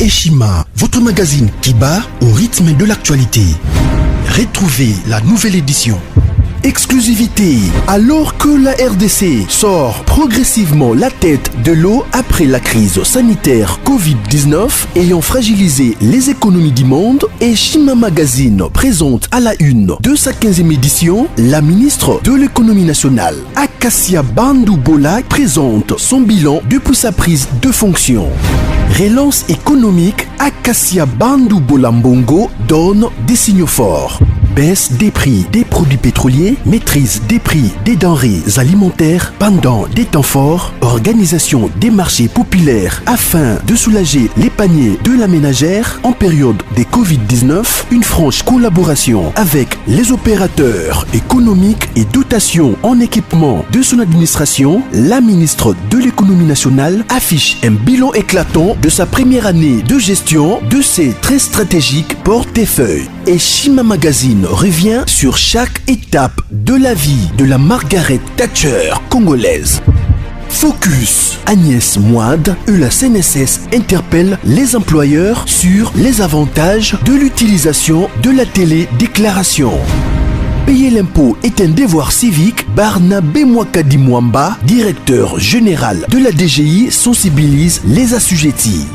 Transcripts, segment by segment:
Eshima, votre magazine qui bat au rythme de l'actualité. Retrouvez la nouvelle édition. Exclusivité, alors que la RDC sort progressivement la tête de l'eau après la crise sanitaire Covid-19 ayant fragilisé les économies du monde, Eshima Magazine présente à la une de sa 15e édition la ministre de l'économie nationale, Acacia Bandou-Bola, présente son bilan depuis sa prise de fonction. Relance économique, Acacia Bandou-Bola Mbongo donne des signaux forts. Baisse des prix des produits pétroliers, maîtrise des prix des denrées alimentaires pendant des temps forts, organisation des marchés populaires afin de soulager les paniers de la ménagère en période de Covid-19, une franche collaboration avec les opérateurs économiques et dotation en équipement de son administration, la ministre de l'économie nationale affiche un bilan éclatant de sa première année de gestion de ses très stratégiques portefeuilles. Eshima Magazine revient sur chaque étape de la vie de la Margaret Thatcher congolaise. Focus, Agnès Moide et la CNSS interpellent les employeurs sur les avantages de l'utilisation de la télédéclaration. Payer l'impôt est un devoir civique. Barnabé Mwakadi Mwamba, directeur général de la DGI, sensibilise les assujettis.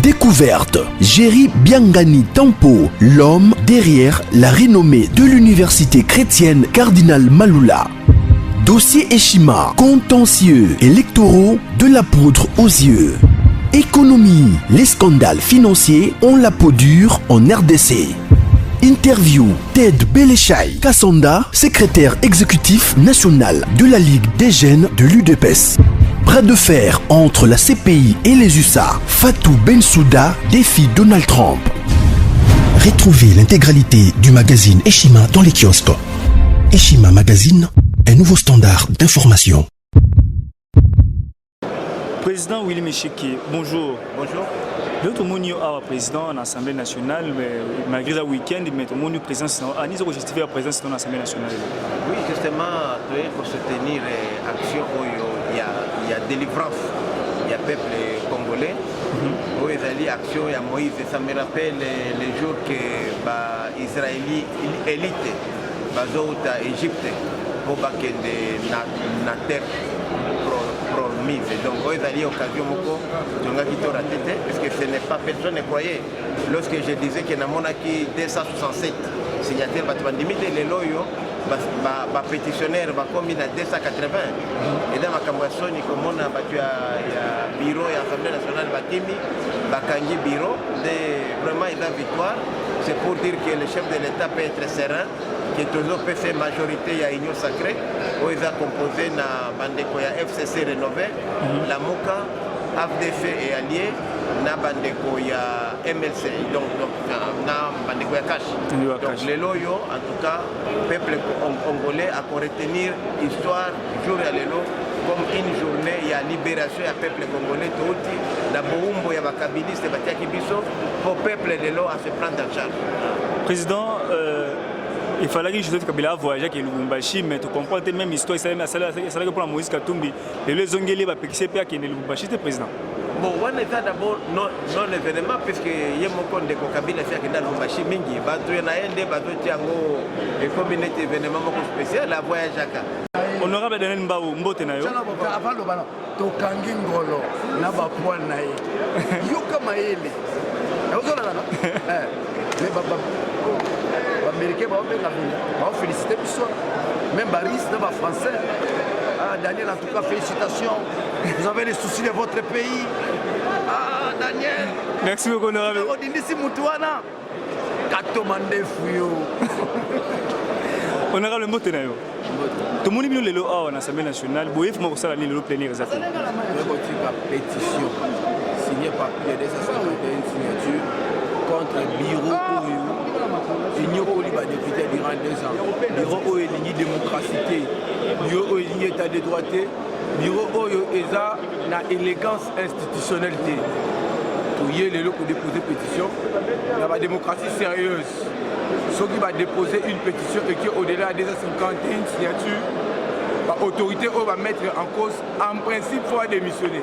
Découverte, Jerry Biangani Tampo, l'homme derrière la renommée de l'université chrétienne Cardinal Malula. Dossier Eshima, contentieux électoraux de la poudre aux yeux. Économie, les scandales financiers ont la peau dure en RDC. Interview, Ted Belechai Kassonda, secrétaire exécutif national de la Ligue des jeunes de l'UDPS. Bras de fer entre la CPI et les USA. Fatou Bensouda défie Donald Trump. Retrouvez l'intégralité du magazine Eshima dans les kiosques. Eshima Magazine, un nouveau standard d'information. Président Willy Michiki, bonjour. Bonjour. Tout le monde est président de l'Assemblée nationale, mais malgré le week-end, mais tout le monde est présent. Ils ont justifié la présence de l'Assemblée nationale. Oui, justement, pour soutenir l'action où il y a délivrance, il y a peuple congolais, où ils allaient action, il y a Moïse. Ça me rappelle les jours que l'Israël élite, l'Égypte, Égypte, pour que la terre promise. Donc, ils allaient occasion parce que ce n'est pas personne ne croyait. Lorsque je disais que nous avons 267 signataires, les loyaux, les pétitionnaires, comme il y a 280. Et dans ma campagne, comme on a battu à bureau et l'Assemblée nationale, Bakangi bureau, vraiment il a victoire. C'est pour dire que le chef de l'État peut être serein, que toujours peut faire majorité, il y a Union Sacrée, où il a composé na bandeko ya FCC rénové, la MOCA, AFDF et alliés, na bandeko ya MLC, donc na bandeko ya Cash. Donc les loyaux, en tout cas, peuple congolais a pour retenir l'histoire, jour à l'élo, comme une journée, il y a libération, il y a peuple congolais, tout la boumbo, il y a bakabiliste, batiakibiso, pour peuple de l'eau à se prendre en charge. Président, il fallait que Joseph Kabila voyage avec Lubumbashi, mais tu comprends la même histoire, c'est que pour Moïse Katumbi, les Zongeli va péquer à qui est Lubumbashi, c'est président. Bon, on est d'abord non événement, puisque il y a mon compte de Kabila fait que dans Lubumbashi, Mingi, Batou Naende, Batou Tiango, et comme il est événement spécial, la voyage à Honorable Daniel Mbao, Mbote Nayo. Avant le ballon, Tokangi Ngolo, Naba Poil Naye, Yuka Maele. Vous avez là, les Américains vont féliciter l'histoire. Même Baris, les Français. Ah, Daniel, en tout cas, félicitations. Vous avez les soucis de votre pays. Ah, Daniel. Merci beaucoup, honorable. Honorable Mbote Nayo. Tout le monde est là à l'Assemblée nationale. Vous avez fait ça le plénière. Vous avez une pétition signée par plus de 251 signatures contre le bureau Union Oliba député durant 2 ans. Bureau où il y a démocratie, bureau où il y a état de droité, bureau où il y a une élégance institutionnelle. Pour y aller pour déposer pétition, il y a une démocratie sérieuse. Ceux qui vont déposer une pétition et qui au-delà des 51 signatures, l'autorité va mettre en cause, en principe, il faut démissionner.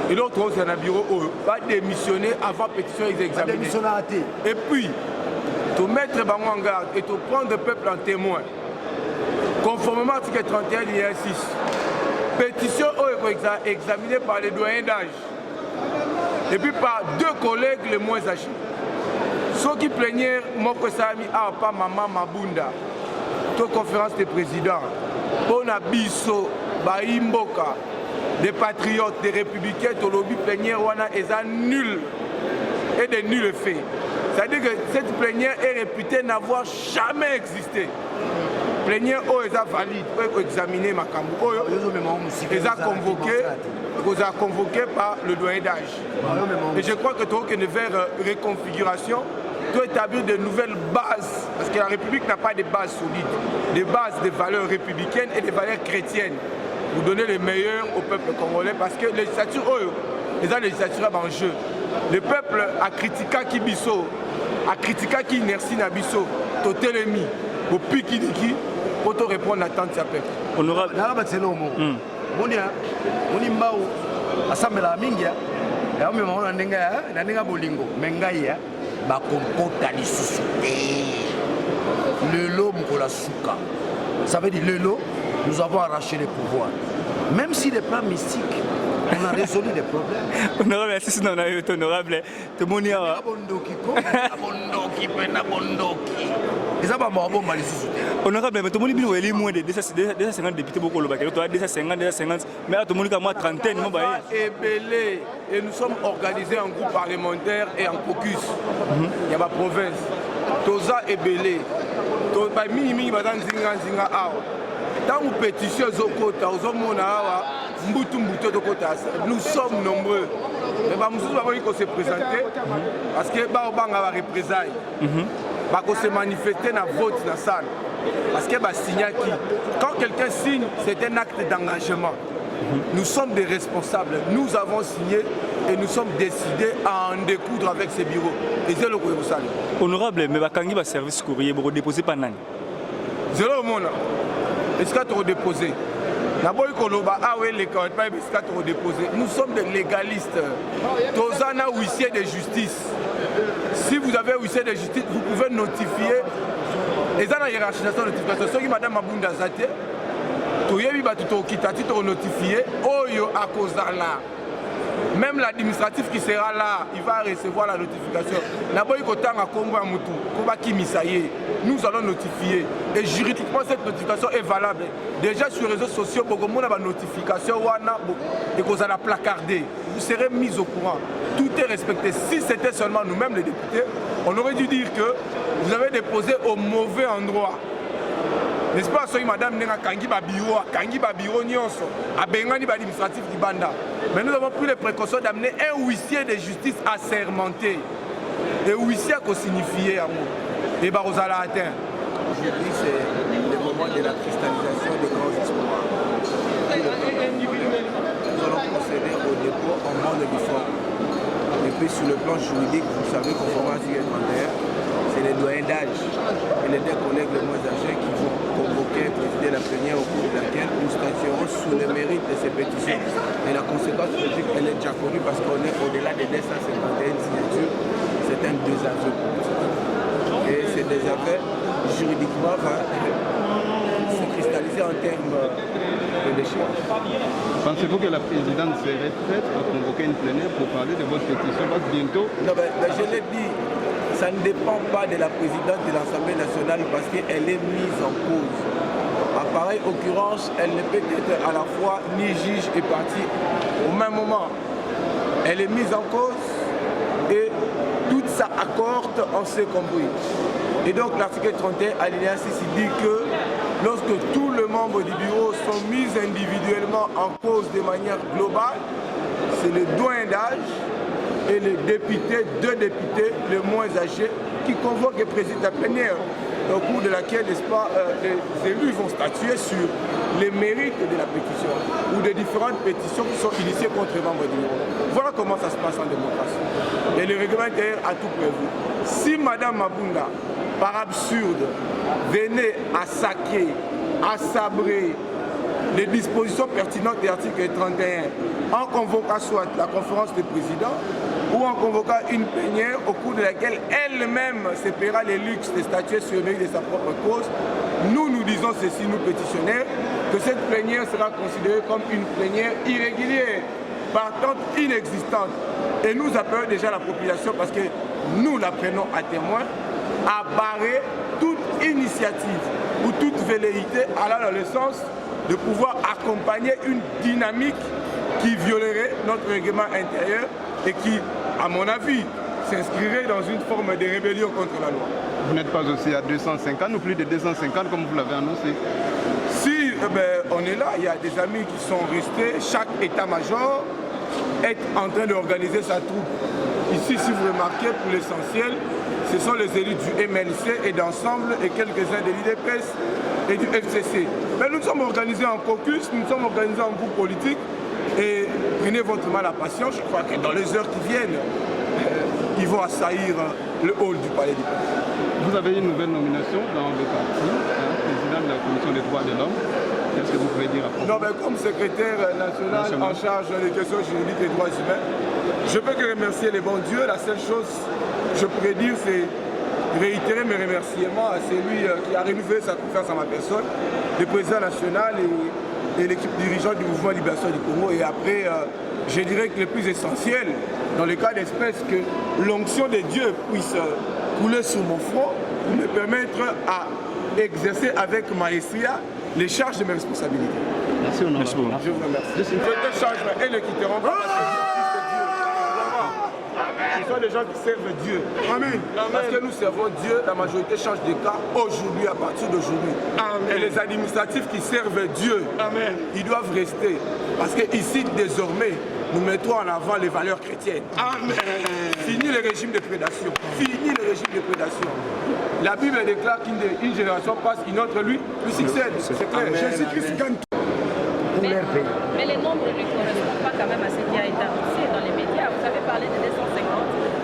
Et l'autre, c'est un bureau va démissionner avant pétition examinée. Et puis, te mettre en garde et te prendre le peuple en témoin. Conformément à l'article 31, linéa 6. Pétition examinée par les doyens d'âge. Et puis par 2 collègues les moins âgés. Ceux qui plaignaient, Moko Sami, pas Maman Mabunda, toute conférence des présidents, on a biso, Baimboka, des patriotes, des républicains, tout le lobby plénière, est nul et de nuls faits. C'est-à-dire que cette plénière est réputée n'avoir jamais existé. Plénière est valide, pour examiner ma cambo. Ils ont convoqué par le doyen d'âge. Et je crois que tu as une vers reconfiguration, tu dois établir de nouvelles bases. Parce que la République n'a pas de bases solides. Des bases des valeurs républicaines et des valeurs chrétiennes. Pour donner le meilleur au peuple congolais. Parce que les législatures, les législatures en jeu. Le peuple a critiqué Kibiso, a critiqué qui inertie Nabiso, Totelemi, au Pikidiki, pour te répondre à tant de sa peuple. Honorable. asambela mingi ya ome maona nenga bolingo mengai ba kompota lisusu lelo mkola suka. Ça veut dire lelo nous avons arraché les pouvoirs. Même si les plans mystiques on a résolu des problèmes. Honorable, merci non honorable. Tout le monde honorable, mais tout le monde est moins de 250 députés beaucoup le bac. 250, mais tout le monde a moins trentaine. Et nous sommes organisés en groupe parlementaire et en caucus. Il y a ma province. Toza et Belé. Toza minimi madame zinga awa. Dans une pétition zokota ozomona nous sommes nombreux. Mais nous devons se présenter parce que nous avons représailles. Nous se manifester dans le vote dans la salle. Parce que quand quelqu'un signe, c'est un acte d'engagement. Nous sommes des responsables. Nous avons signé et nous sommes décidés à en découdre avec ces bureaux. Et c'est le que vous savez. Honorable, mais quand il va service courrier, vous déposez pas nani. Zéro monde. Est-ce que tu as déposé? Nous sommes des légalistes. Tozana huissier de justice. Si vous avez huissier de justice, vous pouvez notifier. Et ça, la hiérarchisation de notification. Si Madame Mabunda Zate, tu as notifié, Oyo à cause de là. Même l'administratif qui sera là, il va recevoir la notification. Nous allons notifier. Et juridiquement, cette notification est valable. Déjà sur les réseaux sociaux, beaucoup de notification et qu'on a placardé. Vous serez mis au courant. Tout est respecté. Si c'était seulement nous-mêmes les députés, on aurait dû dire que vous avez déposé au mauvais endroit. N'est-ce pas, madame Nenga Kangi Babiro Nyonso, à Bengani administratif du Banda. Mais nous avons pris les précautions d'amener un huissier de justice assermenté. Et huissier qu'on signifiait à moi. Et Barosala atteint. Aujourd'hui, c'est le moment de la cristallisation des grands espoirs. Nous allons procéder au dépôt en mode de forme. Et puis sur le plan juridique, vous savez, conformément à l'article 31, c'est les doyens d'âge et les 2 collègues les moins âgés qui vont convoquer et présider la plénière au cours de laquelle nous statuerons sur le mérite de ces pétitions. Et la conséquence politique, elle est déjà connue parce qu'on est au-delà des 251 signatures. C'est un désaveu politique. Et ce désaveu, juridiquement, va se cristalliser en termes de déchéance. Pensez-vous que la présidente serait prête à convoquer une plénière pour parler de votre pétition? Parce que bientôt... Non, je l'ai dit. Ça ne dépend pas de la présidente de l'Assemblée nationale parce qu'elle est mise en cause. En pareille occurrence, elle ne peut être à la fois ni juge et partie au même moment. Elle est mise en cause et tout ça accorde en s'est compris. Et donc l'article 31 alinéa 6 dit que lorsque tous les membres du bureau sont mis individuellement en cause de manière globale, c'est le doyen d'âge et les députés, 2 députés les moins âgés qui convoquent et président la plénière, au cours de laquelle, n'est-ce pas, les élus vont statuer sur les mérites de la pétition ou des différentes pétitions qui sont initiées contre les membres du bureau. Voilà comment ça se passe en démocratie. Et le règlement intérieur a tout prévu. Si Madame Mabunda, par absurde, venait à saquer, à sabrer les dispositions pertinentes de l'article 31 en convoquant soit la conférence des présidents ou en convoquant une plénière au cours de laquelle elle-même se paiera les luxes de statuer sur le mérite de sa propre cause. Nous disons ceci, nous pétitionnaires, que cette plénière sera considérée comme une plénière irrégulière, partante inexistante. Et nous appelons déjà la population, parce que nous la prenons à témoin, à barrer toute initiative ou toute velléité allant dans le sens de pouvoir accompagner une dynamique qui violerait notre règlement intérieur et qui, à mon avis, s'inscrirait dans une forme de rébellion contre la loi. Vous n'êtes pas aussi à 250 ou plus de 250 comme vous l'avez annoncé? Si on est là, il y a des amis qui sont restés, chaque état-major est en train d'organiser sa troupe. Ici, si vous remarquez, pour l'essentiel, ce sont les élus du MLC et d'ensemble et quelques-uns de l'IDPS et du FCC. Mais nous sommes organisés en caucus, nous sommes organisés en groupe politique et prenez votre mal à patience, je crois que dans les heures qui viennent, ils vont assaillir le hall du Palais du Peuple. Vous avez une nouvelle nomination dans le parti, président de la Commission des droits de l'homme. Qu'est-ce que vous pouvez dire à propos? Non, mais comme secrétaire national en charge des questions juridiques et droits humains, je peux que remercier les bons dieux. La seule chose que je pourrais dire, c'est réitérer mes remerciements à celui qui a renouvelé sa confiance en ma personne, le président national et l'équipe dirigeante du mouvement de libération du Congo. Et après, je dirais que le plus essentiel, dans le cas d'espèce, que l'onction de Dieu puisse couler sur mon front pour me permettre à exercer avec maestria les charges de mes responsabilités. Merci, honorable. Merci beaucoup. Je vous remercie. Je te changerai et ne quitteront pas parce que ce sont des gens qui servent Dieu. Amen. Parce que nous servons Dieu, la majorité change de cas aujourd'hui, à partir d'aujourd'hui. Et les administratifs qui servent Dieu, amen, ils doivent rester. Parce qu'ici, désormais, nous mettons en avant les valeurs chrétiennes. Amen. Fini le régime de prédation. Fini le régime de prédation. La Bible déclare qu'une génération passe, une autre lui succède. C'est clair. Jésus-Christ gagne tout. Mais les nombres ne correspondent pas quand même à ce qui a été annoncé dans les médias. Vous avez parlé de 250,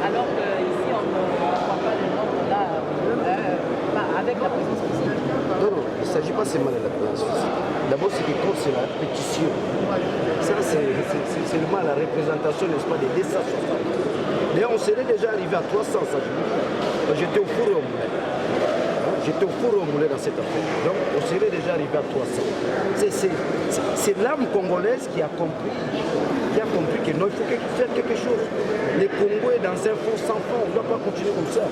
alors qu'ici on ne prend pas le nombre là avec la présence physique. Non, il ne s'agit pas seulement de la présence physique. D'abord, ce qui compte, c'est la pétition. Ça, c'est seulement la représentation, n'est-ce pas, des 260. D'ailleurs, on serait déjà arrivé à 300, ça je dis. J'étais au four et au moulin. J'étais au four et au moulin dans cette affaire. Donc, on serait déjà arrivé à 300. C'est l'âme congolaise qui a compris que non, il faut faire quelque chose. Le Congo est dans un fond sans fond, on ne doit pas continuer comme ça.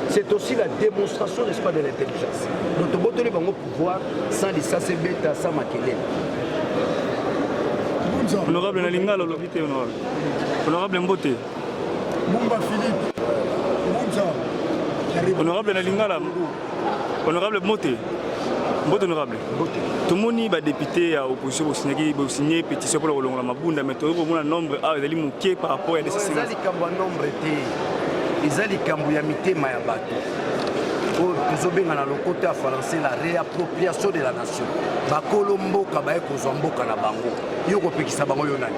C'est aussi la démonstration, n'est-ce pas, de l'intelligence. Notre botte va au pouvoir sans les bêta, sans maquiller. Honorable Nalingala, honorable. Honorable Mbote. Mumba Philippe. Honorable Nalingala. Honorable Mbote. Mbote honorable. Tout le monde est député à l'opposition pour signer une pétition pour le Mabunda, mais tout le monde a un nombre par rapport à des systèmes. Ils ont les cambouillamités mayabato. Nous avons dans le côté français la réappropriation de la nation. Bakolombo kabaye kozamboka na bango. Yoko pekisa bango yonani.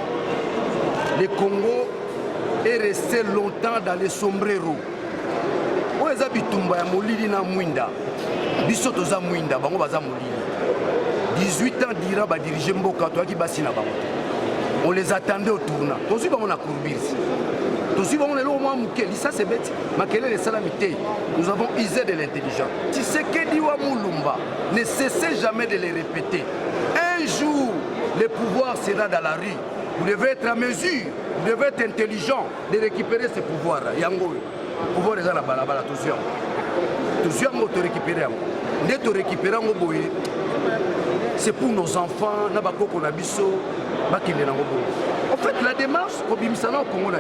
Le Congo est resté longtemps dans les sombreros. Oeza bitumba ya molili na mwinda. Biso toza mwinda bango baza molili. 18 ans dira ba diriger mboka to ki basi na bango. On les attendait au tournant. Tozi bango na courbis. Ça c'est bête. Nous avons usé de l'intelligence. Tshisekedi wa Mulumba ne cessez jamais de les répéter. Un jour, le pouvoir sera dans la rue. Vous devez être à mesure, vous devez être intelligent de récupérer ce pouvoir. Yango, le pouvoir est dans la balabala. Tous te récupérer. Dès que tu récupères, c'est pour nos enfants, en fait, la démarche, au Congo,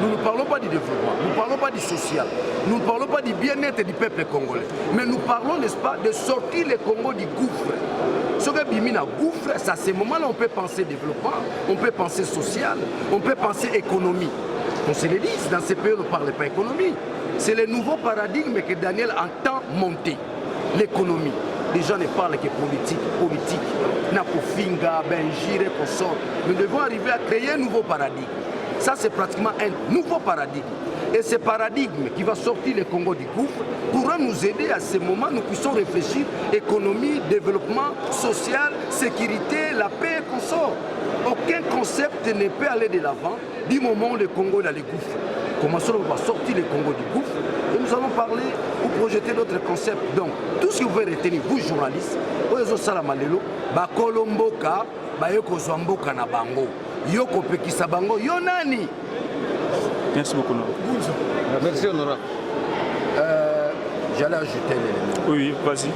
nous ne parlons pas du développement, nous ne parlons pas du social, nous ne parlons pas du bien-être du peuple congolais, mais nous parlons, n'est-ce pas, de sortir le Congo du gouffre. Ce que Bimina gouffre, c'est à ce moment-là on peut penser développement, on peut penser social, on peut penser économie. On se le dit, dans ces pays on ne parle pas économie. C'est le nouveau paradigme que Daniel entend monter, l'économie. Les gens ne parlent que politique. Napofinga, Benjire, Kosor. Nous devons arriver à créer un nouveau paradigme. Ça, c'est pratiquement un nouveau paradigme. Et ce paradigme qui va sortir le Congo du gouffre pourra nous aider à ce moment, nous puissions réfléchir économie, développement social, sécurité, la paix, qu'on sort. Aucun concept ne peut aller de l'avant du moment où le Congo est dans le gouffre. Commençons par sortir le Congo du gouffre et nous allons parler ou projeter d'autres concepts. Donc, tout ce que vous pouvez retenir, vous journalistes, vous salamalelo, bakolomboka, bayoko zwamboka na bango, yoko pekisa bango, yonani. Merci beaucoup. Merci honorable. J'allais ajouter l'élément. Oui, vas-y.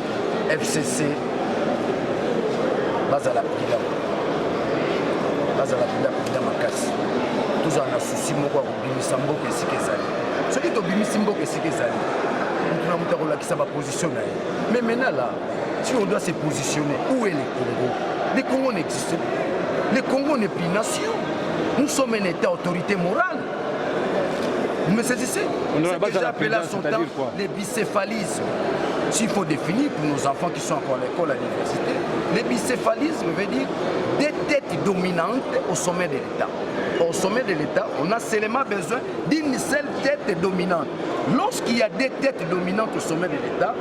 FCC, Bazala Pila. Bazala Pila, Pila Makasi. Tous en a souci, moi, Bimisa Mboka et Sikezali. Ce qui est au Bimisa Mboka et Sikezali, nous avons la qui va positionner. Mais maintenant, là, si on doit se positionner, où est le Congo? Le Congo n'existe pas. Le Congo n'est plus nation. Nous sommes un État autorité morale. Vous me saisissez? C'est que j'ai appelé à son temps les bicéphalismes. S'il faut définir pour nos enfants qui sont encore à l'école, à l'université, les bicéphalismes veut dire des têtes dominantes au sommet de l'État. Au sommet de l'État, on a seulement besoin d'une seule tête dominante. Lorsqu'il y a des têtes dominantes au sommet de l'État,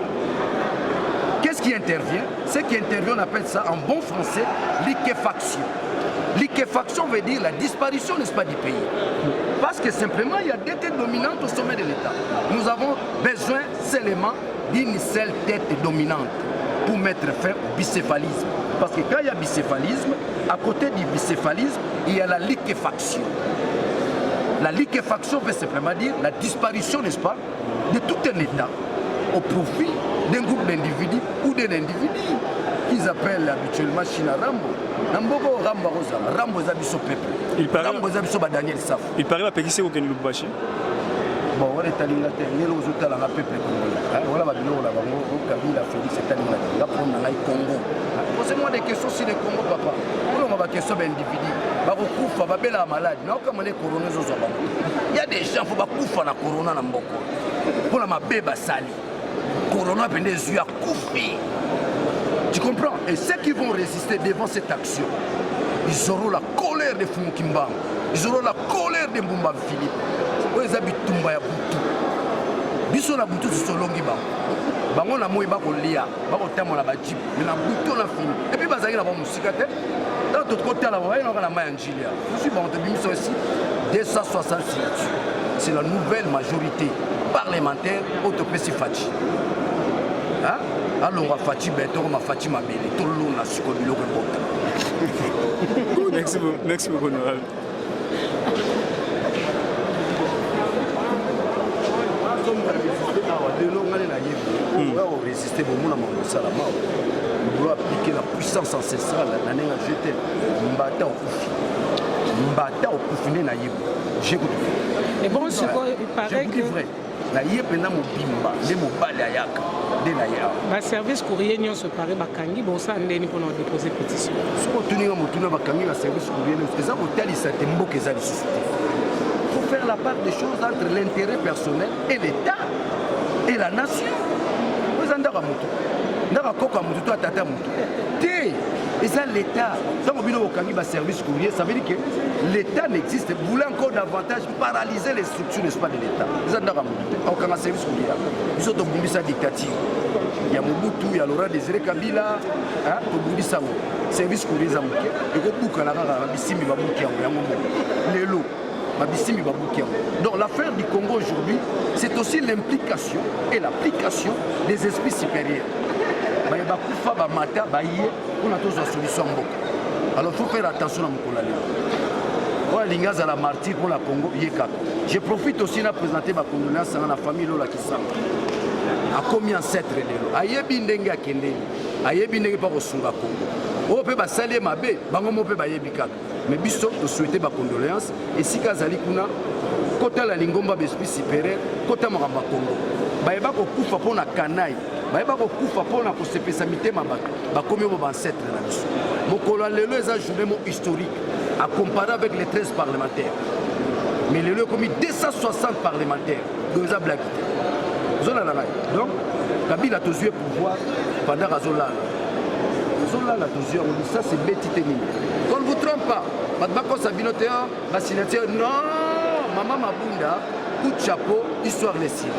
qu'est-ce qui intervient? Ce qui intervient, on appelle ça en bon français liquéfaction. Liquéfaction veut dire la disparition, n'est-ce pas, du pays. Parce que simplement, il y a des têtes dominantes au sommet de l'État. Nous avons besoin seulement d'une seule tête dominante pour mettre fin au bicéphalisme. Parce que quand il y a bicéphalisme, à côté du bicéphalisme, il y a la liquéfaction. La liquéfaction veut simplement dire la disparition, n'est-ce pas, de tout un État au profit d'un groupe d'individus ou d'un individu qu'ils appellent habituellement China Rambo. Nambogo Rambo Rosala, Rambo Zabiso Peuple. Rambo Zabiso Daniel Saf. Il paraît à Pékissé au Kenny Lubaché. Bon, on est allé là, on est aux autres à la peuple congolais. Voilà, on a au Kabila, Félix, c'est allé là, pour on a Congo. Posez-moi des questions sur le Congo, papa. On a des questions d'individus. Bakokufa, babela malade. Non, comme on est coroné, il y a des gens qui bakokufa na corona na mboko. Pour la mabeba sali. Corona pendant des yeux à couper. Tu comprends? Et ceux qui vont résister devant cette action, ils auront la colère de Fumukimba. Ils auront la colère de Mbumba Philippe. Ils habitent Tumba ya Boutou. Biso na Boutou sur Longi Bango. Bango na moi bako lia, bako tamo na bajip. Mais na Boutou na fini. Et puis bazaki na ba musika te. Dans tout côté là, on va na mayanjilia. Je suis bon de Bimiso ici 260 signatures. C'est la nouvelle majorité parlementaire Autopesi Fachi. Hein? Alors on va Fachi Beto, on va Fachi Mabele. Tout le monde a su qu'on lui a Merci beaucoup, honorable. On résister au monde on doit appliquer la puissance ancestrale. Mbata au Koufine na Yébo. J'écoute. Et bon, ce qu'il paraît que. La Yébena Mobimba, les Mobali Ayaka, de la Yéba. Le service courrier n'y a pas paré Bakangi, bon ça, on a déposé pétition. Ce qu'on tenait à Motuna Bakangi, le service courrier, c'est ça, il faut faire la part des choses entre l'intérêt personnel et l'État et la nation. Vous en avez et ça l'État, dans le service courrier, ça veut dire que l'État n'existe. Vous voulez encore davantage paralyser les structures, n'est-ce pas, de l'État. Vous en avez un service courrier. Ils ont tombé sa dictature. Il y a Mobutu, il y a Laurent Désiré Kabila, tombé sa service courrier. Et que tout Canada, Bissimi Baboukia, les lots. Donc l'affaire du Congo aujourd'hui, c'est aussi l'implication et l'application des esprits supérieurs. On a tous la solution. Alors il faut faire attention à mon à la martyre pour la Congo. Je profite aussi de présenter ma condoléance à la famille Lola Kisamba. A combien ancêtre lelo ayebi ndenge akende ayebi ndenge pa kosunga Congo o pe ba sali mabe bango mo pe ba yebi kaka mais biso to souhaiter ba condoléances et si kazali kuna kota la lingomba besprit supérieur kota makamba Congo ba yeba ko kufa pona kanai ba yeba ko kufa pona ko sepesa mitema ba komi bo ba ancêtre na biso mokolo lelo eza journée historique à comparer avec les 13 parlementaires mais lelo a commis 260 parlementaires deux a blagué. Donc, Kabila a tous eu pouvoir pendant Azolala. Azolala a tous eu, on dit ça c'est bêtité technique. Qu'on ne vous trompe pas, Madbako Sabinotea, la signature, non, Maman Mabunda, coup de chapeau, histoire les signes.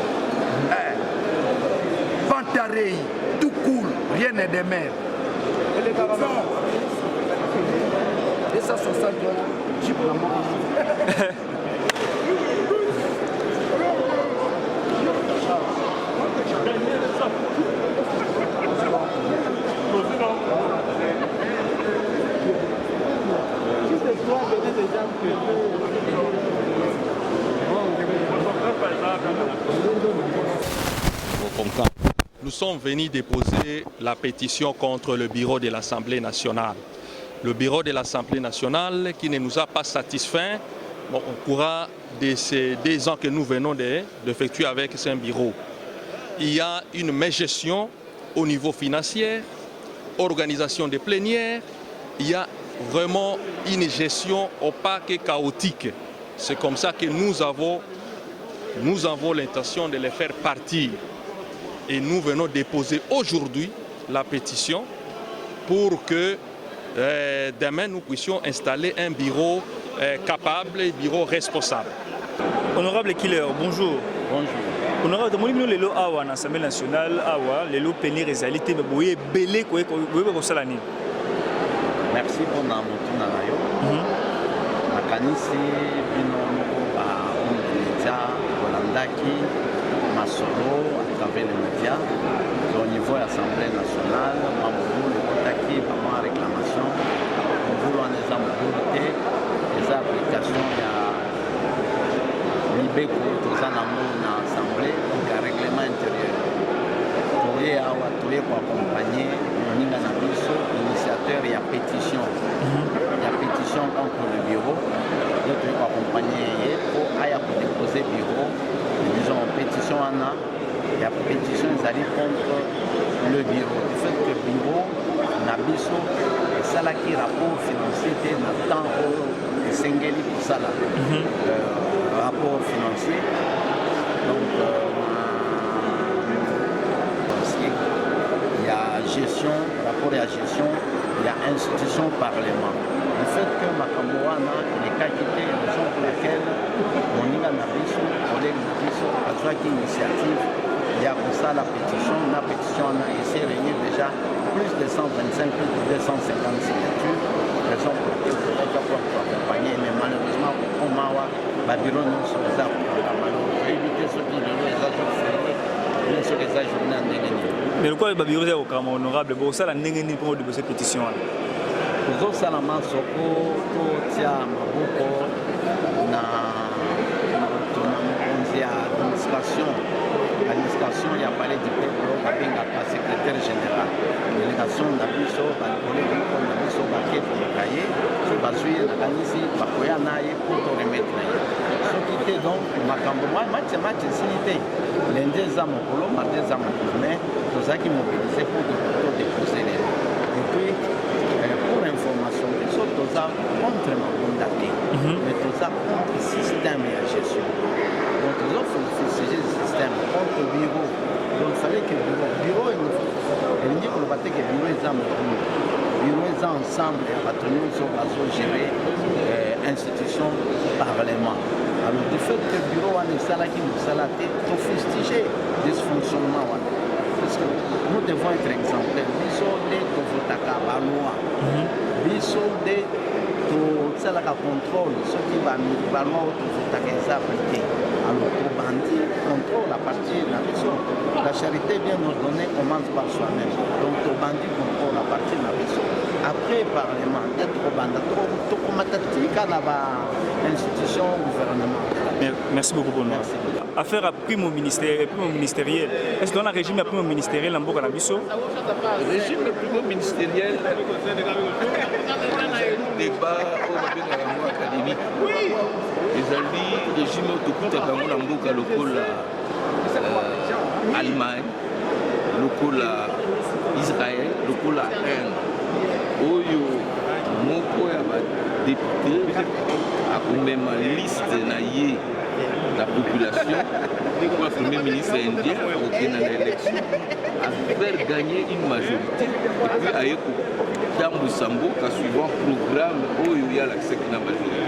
Pantarei, tout cool, rien n'est de mer. Et ça, 60 $, j'ai pour la mort. Nous sommes venus déposer la pétition contre le bureau de l'Assemblée nationale. Le bureau de l'Assemblée nationale qui ne nous a pas satisfait au cours de ces 2 ans que nous venons d'effectuer avec ce bureau. Il y a une mégestion au niveau financier, organisation des plénières, il y a vraiment une gestion opaque et chaotique. C'est comme ça que nous avons l'intention de les faire partir. Et nous venons déposer aujourd'hui la pétition pour que demain nous puissions installer un bureau capable, un bureau responsable. Honorable Killer, bonjour. Bonjour. Honorable, demandez nous les lois à l'Assemblée nationale, les lois pénales réalité, mais vous avez belé quoi vous salani. Merci pour notre tour. Makanisi bino ba média Holandaki Masolo à travers les médias au niveau de l'Assemblée nationale, Mamoulou, le Kotaki, vraiment réclamation, Mamoulou en des amourotés, des applications Libeko, tous en amour dans l'Assemblée, donc un règlement intérieur. Pour accompagner Moninga Nabiso, initiateur, il y a pétition. Il y a pétition contre le bureau. Donc pour accompagner pour déposer le bureau. Disons pétition il y a pétition contre le bureau. Du fait que le bureau Nabiso, c'est ça qui rapport financier dans le temps où Sengeli pour ça là. Rapport financier. Donc il y a gestion, rapport à gestion, il y a institution parlement. Le fait que Makamboana est qualité, raison pour laquelle Moninga Nabiso, collègue Nabiso, a joué initiative, il y a pour ça la pétition a essayé de réunir déjà plus de 125, plus de 250 signatures. Raison pour laquelle il faut accompagner, mais malheureusement, au Mawa, le bureau non sur les arbres, pour éviter ce qui les agents fériés. Mais pourquoi le bureau est honorable pour ça la n'engagez pour déposer pétition? Pour ça la main soko tia maboko na administration il y a parlé du peuple avec la secrétaire général délégation d'Abiso collègue comme Abiso baquet pour cahier sur basui la ici bakoya naie pour remettre ce qui était donc makambo match sinité lundi za mokolo mardi za mokolo mais tous qui mobilisé pour déposer les et puis pour information ils sont tous contre Mabunda mais tous contre le système et la gestion. Donc ils ont fait le système contre le bureau. Donc il fallait que le bureau et le bateau que le bureau est ensemble et nous sommes gérer institution parlement. Alors du fait que le bureau est qui nous a tout fustigé dysfonctionnement. Parce que nous devons être exemplaires. Nous sommes des Tovotaka Banois. Nous sommes des Tosalaka contrôle. Ceux qui vont nous Banois Tovotaka appliqués. Alors, pour bandit, contrôle la partie de la mission. La charité bien ordonnée commence par soi-même. Donc, pour bandit, contrôle la partie de la mission. Après, parlement, d'être au bandit, tout comme institution gouvernementale. Merci beaucoup pour nous. Affaire à primo ministériel. Est-ce qu'on a un régime à primo ministériel en Boka Nabiso? Le régime primo ministériel, débat au académique. Les alliés, régime autokutaka na mboka lokola Allemagne, lokola Israël, lokola Inde. Oyo moko ya ba député akomema liste na ye la population pour le premier ministre indien au dans l'élection à faire gagner une majorité et puis ayeko Dambo Sambo suivant programme oyo ya l'accès na majorité.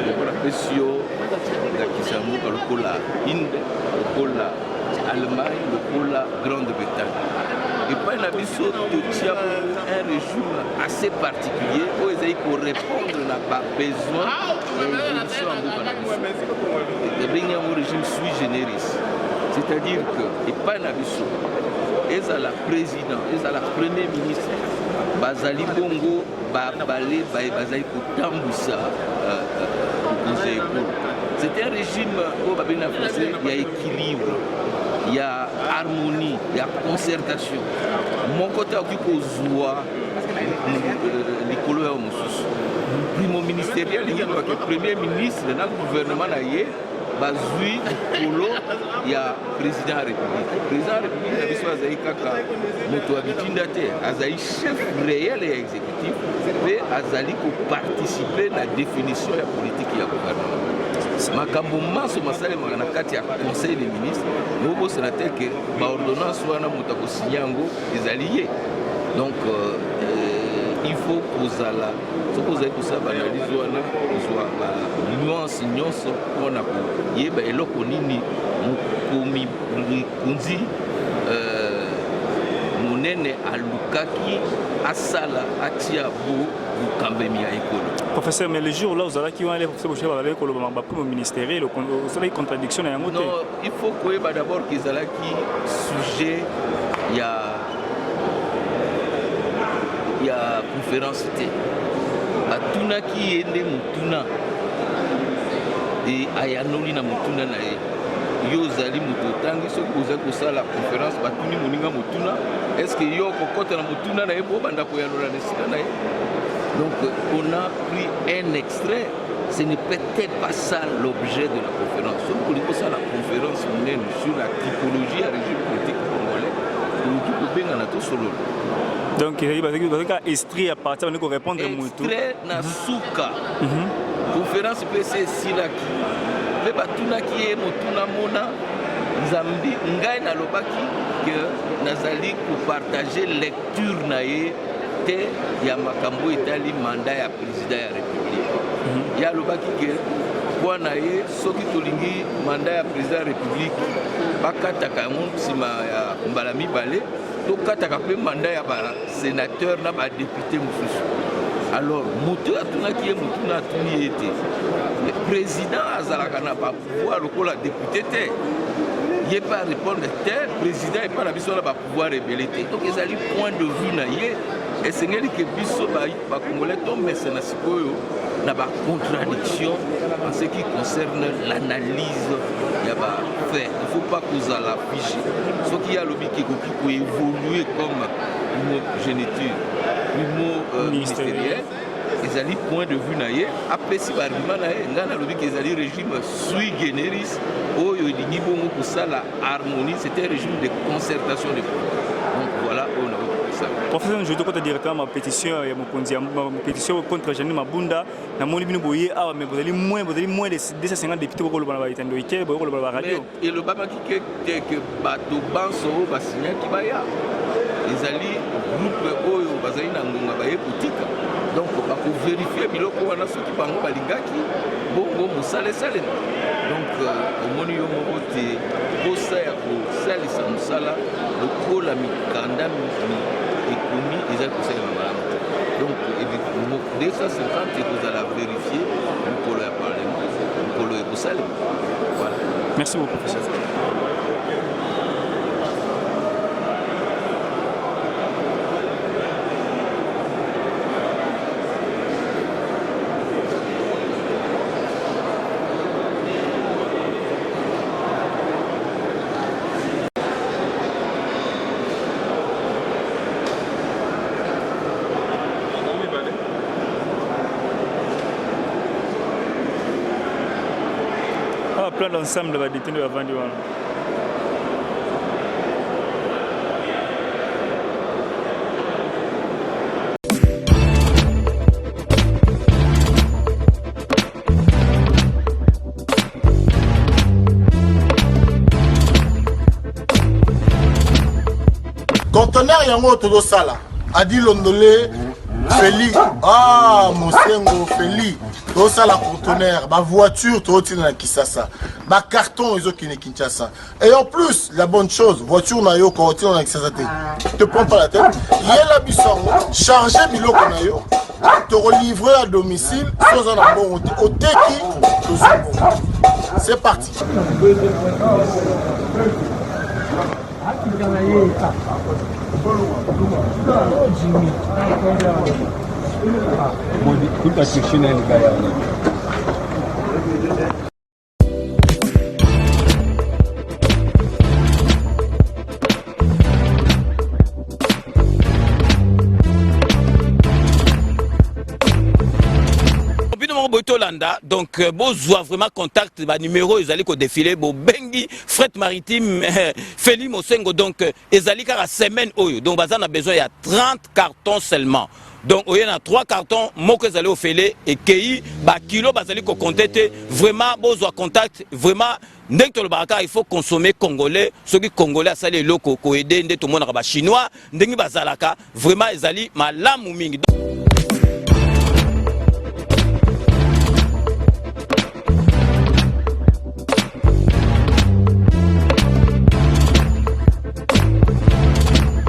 lokola pesi yo lakisa yango lokola Inde, lokola Allemagne, lokola Grande-Bretagne. epai na biso totia un régime assez particulier oyo ezali korépondre na babesoin ya évolution ya mboka na biso ebengi yango régime sui generis, c'est-à-dire que epai na biso ezala président ezala premier ministre bazali bongo babale bazali kotambwisa mokonzi ya ekolo. C'est un régime oyo babengi na français ya équilibre, il y a harmonie, il y a concertation. Mon côté a kozwa likolo ya mosusu. Primo ministériel il y a le premier ministre dans le gouvernement na ye bazui likolo ya président de la République. Président de la République na biso azali kaka moto abitinda te, azali chef réel et exécutif pe azali ko participer na définition ya politique ya gouvernement. Makambo maso masalema na kati ya conseil des ministres bobo sénateur que ba ordonnance wana moto akosigna yango ezali ye. Donc il faut kozala soko ozali kosala analyse wana kozwa ba nuance nyonso mpona koyeba eloko nini mokomi kunzi monene alukaki asala atia bo bukambemi ya ekolo. Professeur, mais le jour là, vous allez qui vont aller pour ce avec le ministériel, vous avez une contradiction à non, il faut que d'abord qu'ils aient sujet il y a conférence batuna qui est né mutuna et ayanoli na mutuna na yo zali mutu tangi so koza ko la conférence batuni moninga mutuna est-ce que yo kokota na mutuna na ebo banda ko yanola nesika na ye. Donc on a pris un extrait, ce n'est peut-être pas ça l'objet de la conférence. On peut ça la conférence sur la typologie à régime politique congolais. Donc il y a extrait à partir de répondre à Moutou. Extrait na souka. Conférence PC Silaki. Le batuna qui est Motuna Mona. Zambi ngai na lobaki que nazali pour partager lecture naie ya makambo etali mandat ya président ya république. Ya lobaki ke bwana ye soki tolingi mandat ya président ya république bakataka yango nsima ya mbala mibale tokataka mpe mandat ya basénateur na badepute mosusu. Alors moto atunaki ye motu na atuni ye te président azalaka na bapouvoir lokola député te ye pas répondre te président epa na biso na bapouvoir ebele te. Donc ezali point de vue na ye esengeli ke biso bakongolais tomese na sikoyo na contradiction en ce qui concerne l'analyse ya fait. Il ne faut pas kozala fiche ce qui y a lobby qui peut évoluer comme primo-géniture primo-ministériel ezali point de vue na ye apesi barima na ye nga na lobby ezali régime sui generis oyo elingi bongo kosala harmonie. C'était un régime de concertation de donc voilà on a Professeur, je dois directement ma pétition contre Jeanine Mabunda. Na moni bino boye ah mais vous allez moins de 250 députés pour le Itando Ike pour le radio. Et le baba qui que bato banso ba signa ki baya. Ezali groupe oyo bazali na ngonga baye politika. Donc ba ko vérifier biloko wana soki bango balingaki bongo musale sale. Donc au moni yo moko te posa ya ko salisa musala lokola mikanda économie et un conseil de donc, 250 vous allez vérifier pour le Parlement, pour le Bruxelles. Voilà. Merci beaucoup, professeur. Plein d'ensemble va détenir avant du monde. Conteneur yango todo sala adi londolé Feli, Mosengo, Feli, tout ça la conteneur, ma voiture, tout na Kisasa, ma carton, ils ont qui Kinshasa. Et en plus, la bonne chose, voiture na yo, quand on a Kisasa, te prends pas la tête. Il y a la bisson, charger bilo qu'on a yo, te relivrer à domicile, sans un bon au teki, c'est parti. Donc, besoin vraiment contact, numéro, ils allaient défiler, bengi, fret maritime, Feli Mosengo, donc, ils allaient à la semaine, donc, on a besoin, il y a 30 cartons seulement. Donc, il y a 3 cartons, moi que vous allez au Félé, et qui, kilo, vous allez contacter, vraiment, besoin contact, vraiment, dès que le baraka, il faut consommer congolais, ceux qui congolais, ça les locaux, ko aider, tout le monde, chinois, dès que bazalaka, vraiment, ils allaient, ma lame ou mingi.